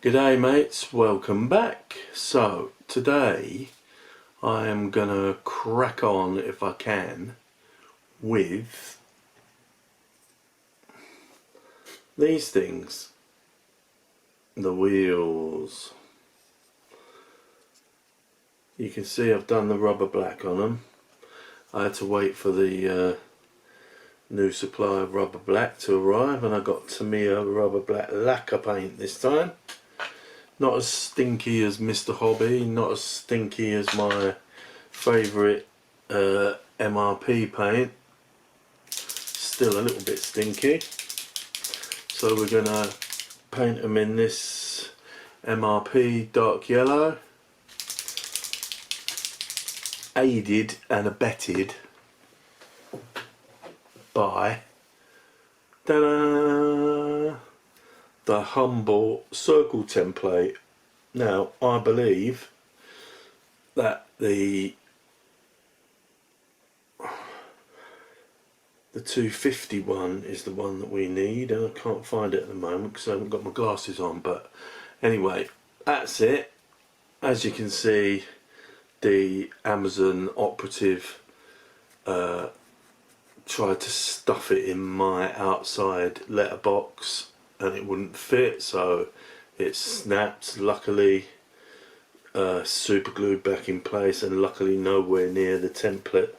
G'day mates, welcome back. So today I am gonna crack on, if I can, with these things, the wheels. You can see I've done the rubber black on them. I had to wait for the new supply of rubber black to arrive, and I got Tamiya rubber black lacquer paint this time. Not as stinky as Mr. Hobby, not as stinky as my favourite MRP paint. Still a little bit stinky. So we're going to paint them in this MRP dark yellow. Aided and abetted by ta-da, the humble circle template. Now I believe that the 250 one is the one that we need, and I can't find it at the moment because I haven't got my glasses on, but anyway, that's it. As you can see, the Amazon operative tried to stuff it in my outside letterbox and it wouldn't fit, so it snapped. Luckily super glued back in place, and luckily nowhere near the template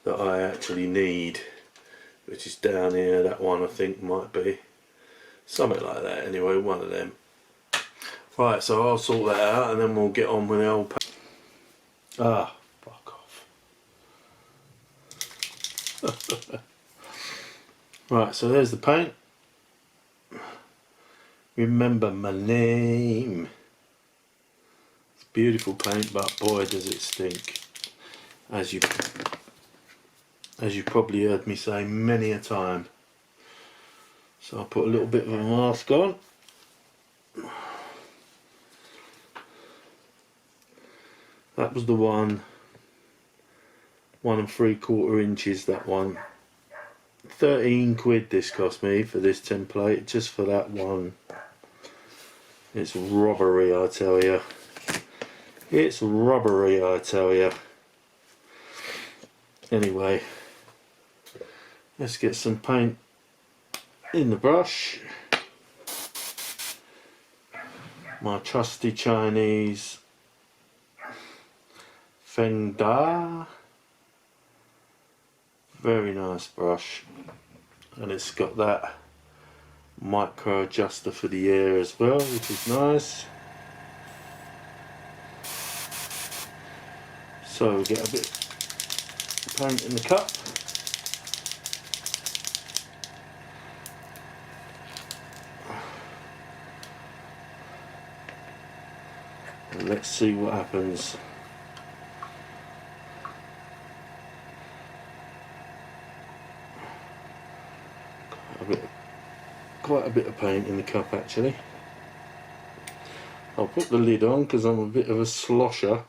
that I actually need, which is down here. That one I think might be something like that. Anyway, one of them. Right, so I'll sort that out and then we'll get on with the old paint. Ah, fuck off. Right, so there's the paint. Remember my name. It's beautiful paint, but boy does it stink. As you probably heard me say many a time. So I'll put a little bit of a mask on. That was the 1 3/4 inches, that one. 13 quid this cost me for this template, just for that one. It's robbery, I tell you. It's robbery, I tell you. Anyway, let's get some paint in the brush. My trusty Chinese Feng Da. Very nice brush, and it's got that micro adjuster for the air as well, which is nice. So we get a bit of paint in the cup. And let's see what happens. Quite a bit of paint in the cup actually. I'll put the lid on because I'm a bit of a slosher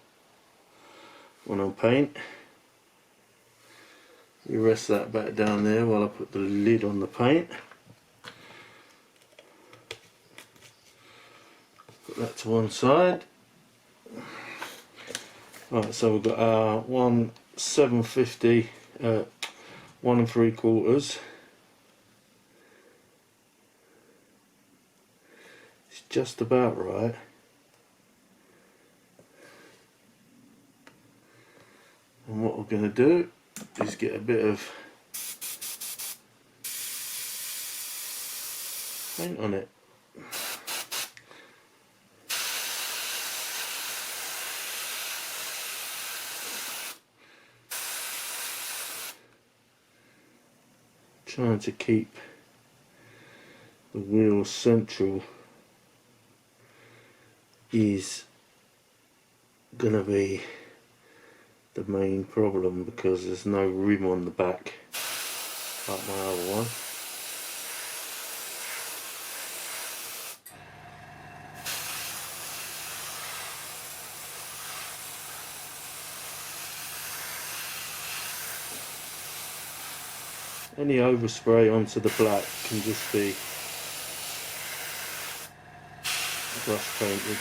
when I paint. You rest that back down there while I put the lid on the paint. Put that to one side. Right, so we've got our 1 750, 1 3/4. Just about right. And what we're going to do is get a bit of paint on it. Trying to keep the wheel central is gonna be the main problem, because there's no rim on the back like my other one. Any overspray onto the black can just be brush painted.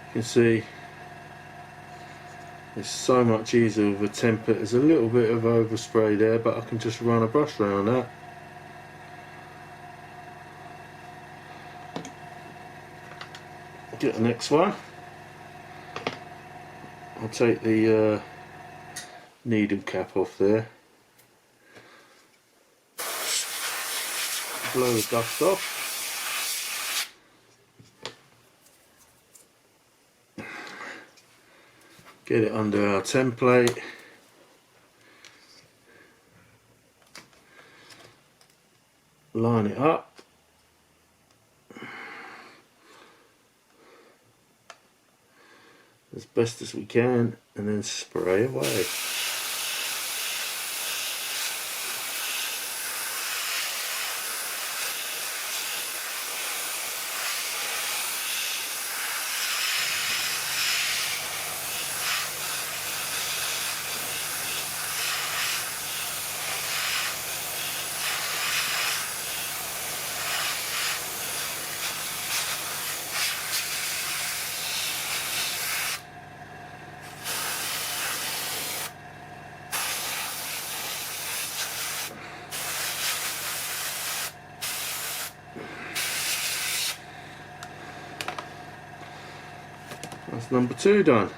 You can see it's so much easier with a template. There's a little bit of overspray there, but I can just run a brush around that. Get the next one. I'll take the needle cap off there. Blow the dust off. Get it under our template. Line it up. As best as we can, and then spray away. That's number 2 done.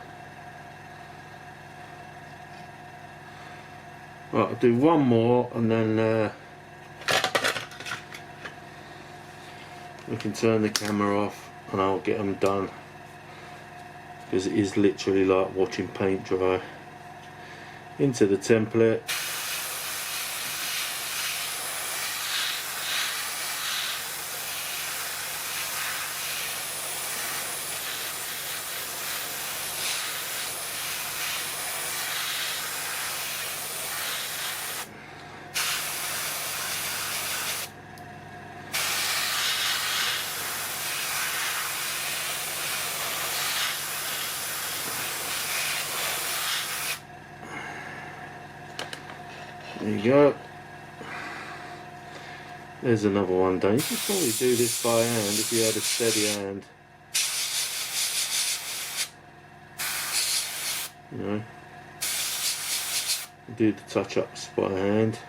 Right, I'll do one more and then we can turn the camera off and I'll get them done, because it is literally like watching paint dry. Into the template. There you go. There's another one done. You could probably do this by hand if you had a steady hand. You know, do the touch-ups by hand.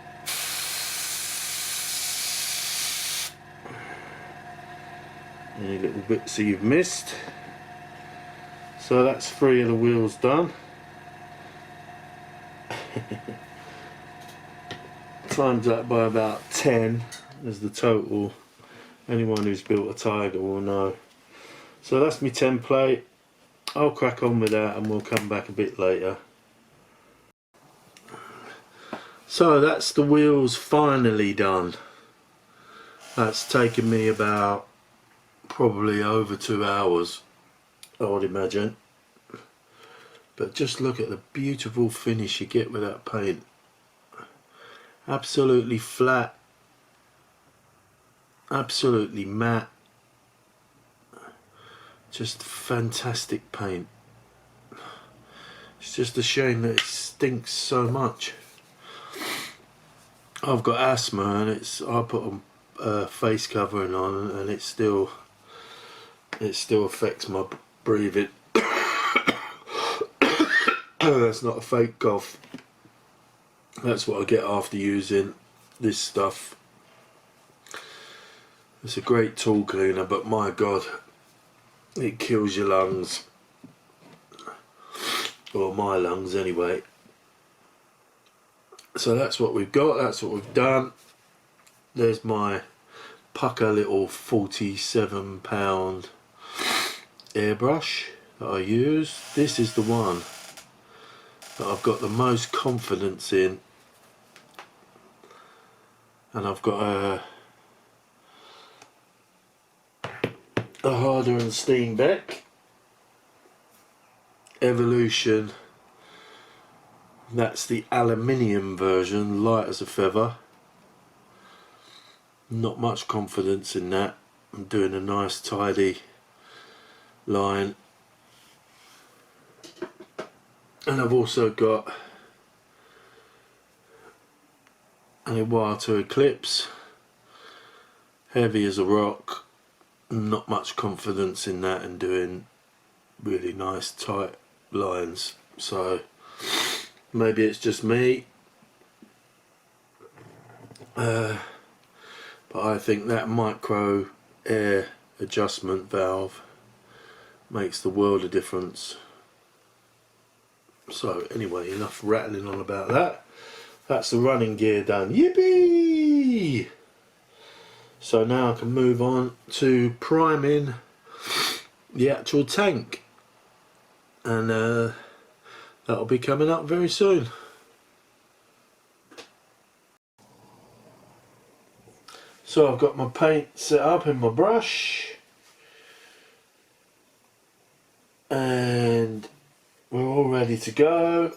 Any little bits that you've missed. So that's 3 of the wheels done. Times that by about 10 as the total. Anyone who's built a Tiger will know. So that's my template. I'll crack on with that and we'll come back a bit later. So that's the wheels finally done. That's taken me about probably over 2 hours, I would imagine. But just look at the beautiful finish you get with that paint. Absolutely flat, absolutely matte, just fantastic paint. It's just a shame that it stinks so much. I've got asthma and I put a face covering on and it still affects my breathing. That's not a fake cough. That's what I get after using this stuff. It's a great tool cleaner, but my God, it kills your lungs. Or my lungs anyway. So that's what we've got, that's what we've done. There's my pucker little 47-pound airbrush that I use. This is the one that I've got the most confidence in, and I've got a Harder and Steenbeck Evolution. That's the aluminium version, light as a feather. Not much confidence in that. I'm doing a nice tidy line, and I've also got a wire to eclipse, heavy as a rock. Not much confidence in that and doing really nice tight lines, so maybe it's just me, but I think that micro air adjustment valve makes the world of difference. So anyway, enough rattling on about that. That's the running gear done. Yippee! So now I can move on to priming the actual tank, and that'll be coming up very soon. So I've got my paint set up in my brush, and we're all ready to go.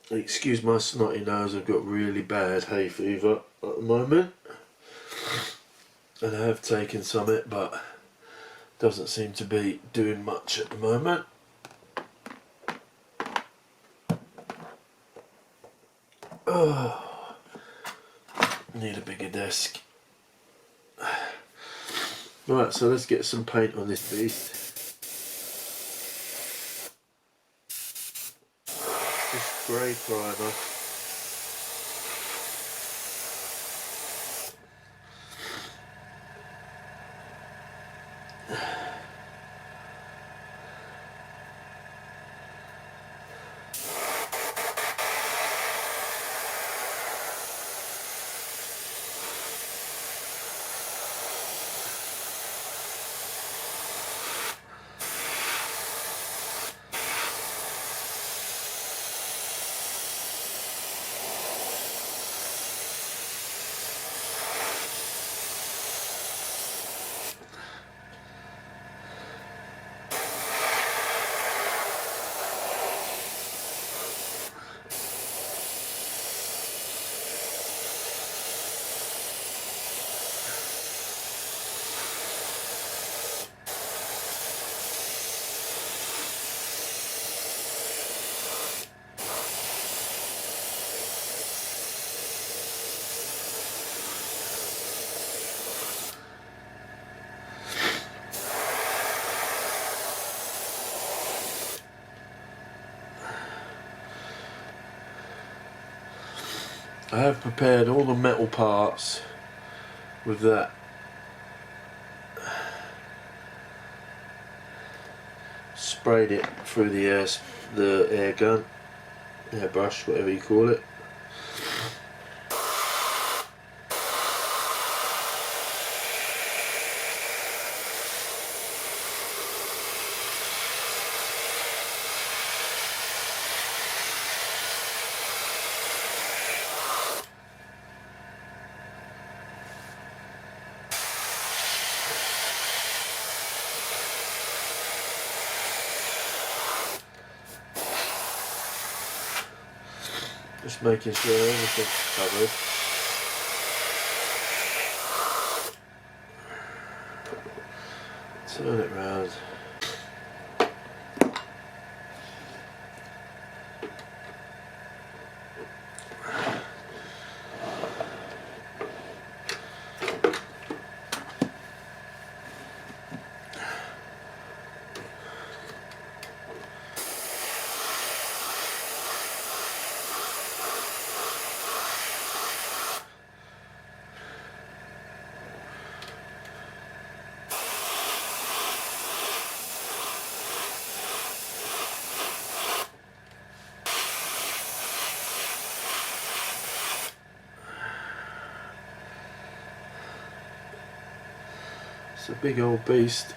Excuse my snotty nose, I've got really bad hay fever at the moment, and I have taken some but doesn't seem to be doing much at the moment. Oh, need a bigger desk. Right, so let's get some paint on this beast. Just grey primer. I have prepared all the metal parts with that sprayed it through the air gun, airbrush, whatever you call it. Just making sure everything's covered. Turn it round. It's a big old beast.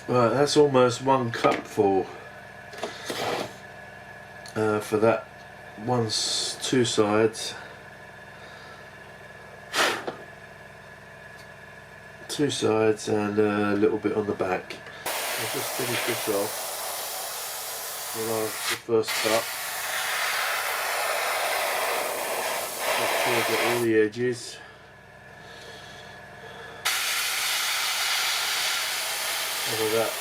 Right, that's almost 1 cupful for that two sides. Two sides and a little bit on the back. I'll just finish this off. The first cut. Make sure I get all the edges. Cover that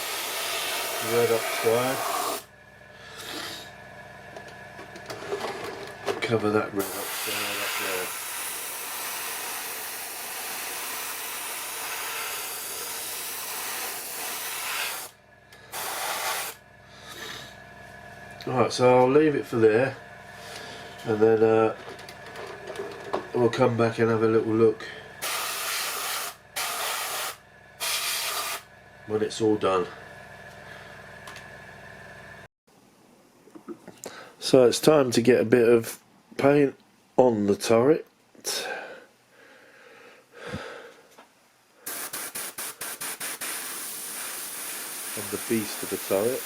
red upside. Cover that red upside up there. Alright, so I'll leave it for there, and then we'll come back and have a little look when it's all done. So it's time to get a bit of paint on the turret. On the beast of the turret.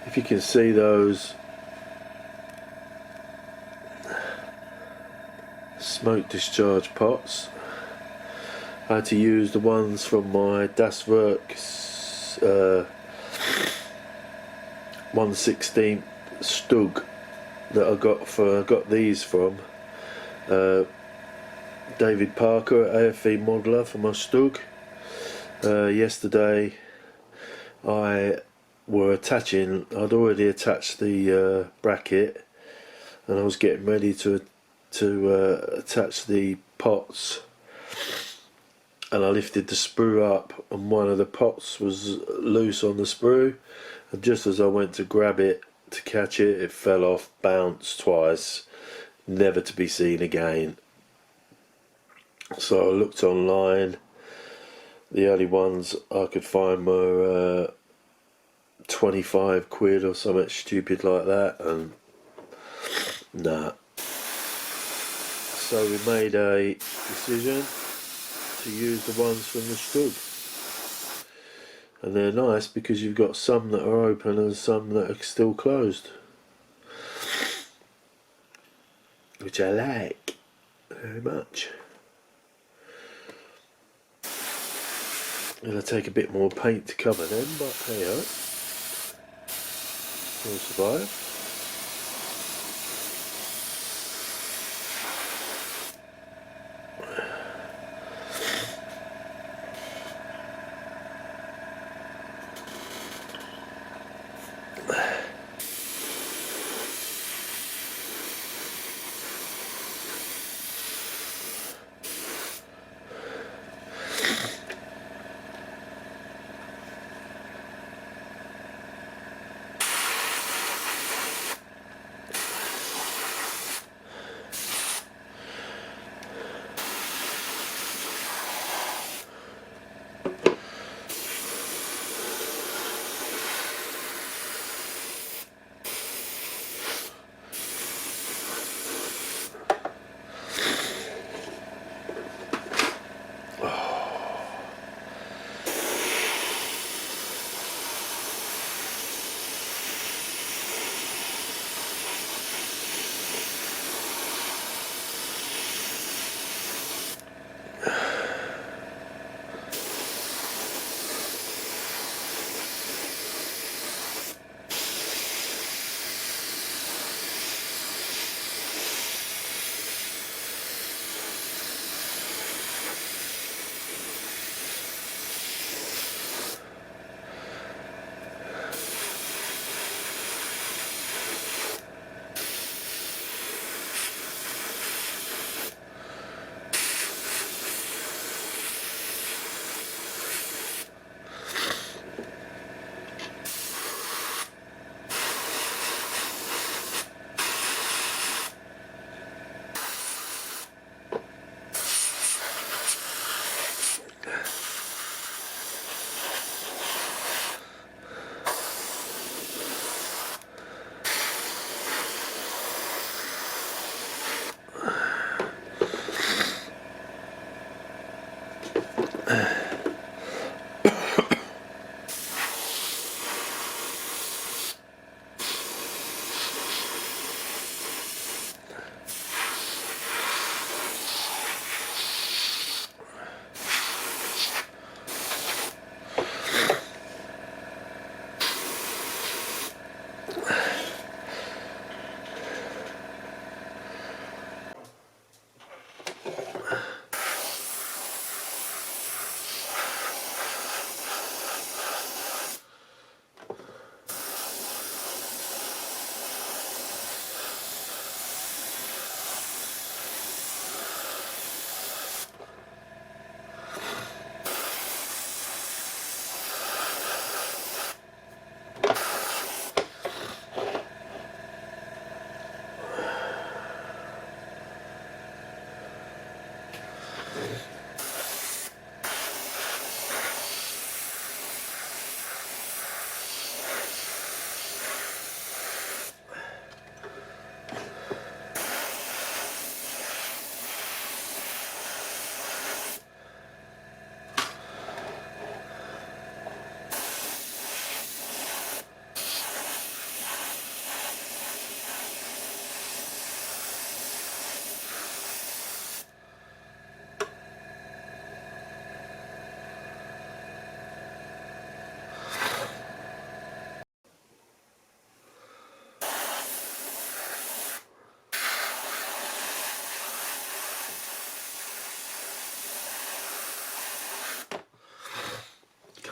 If you can see those smoke discharge pots, I had to use the ones from my Das Works 1/16 Stug that I got these from David Parker at AFE Modeler for my Stug. Yesterday I'd already attached the bracket, and I was getting ready to attach the pots, and I lifted the sprue up, and one of the pots was loose on the sprue, and just as I went to grab it to catch it, it fell off, bounced twice, never to be seen again. So I looked online. The only ones I could find were 25 quid or something stupid like that, and nah. So we made a decision to use the ones from the Stug, and they're nice because you've got some that are open and some that are still closed, which I like very much. I'm going to take a bit more paint to cover them, but hey ho, we'll survive.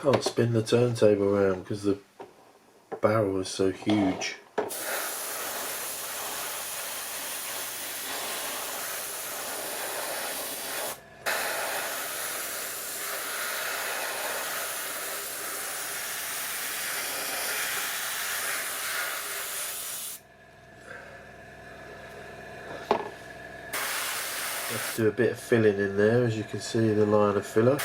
Can't spin the turntable around because the barrel is so huge. Let's do a bit of filling in there, as you can see the line of filler.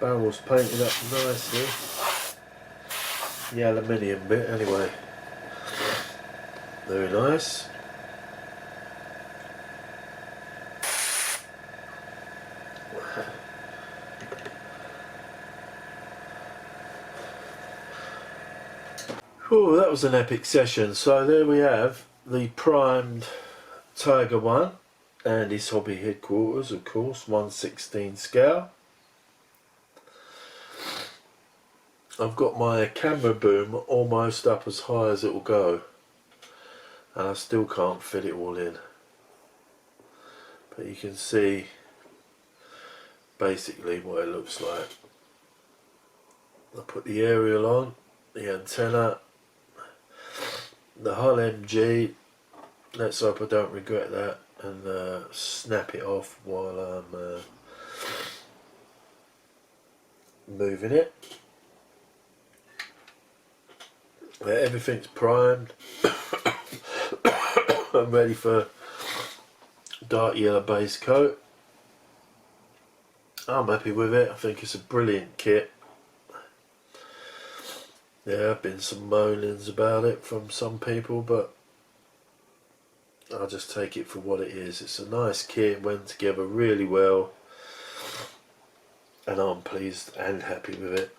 barrel's painted up nicely. The aluminium bit anyway. Very nice. Oh, that was an epic session. So there we have the primed Tiger1 and his hobby headquarters, of course, 1/16 scale. I've got my camera boom almost up as high as it will go, and I still can't fit it all in. But you can see basically what it looks like. I put the aerial on, the antenna, the Hull MG. Let's hope I don't regret that, and snap it off while I'm moving it. But everything's primed. I'm ready for dark yellow base coat. I'm happy with it. I think it's a brilliant kit. There have been some moanings about it from some people, but I'll just take it for what it is. It's a nice kit, went together really well, and I'm pleased and happy with it.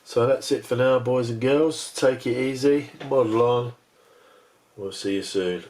So that's it for now, boys and girls. Take it easy, model on. We'll see you soon.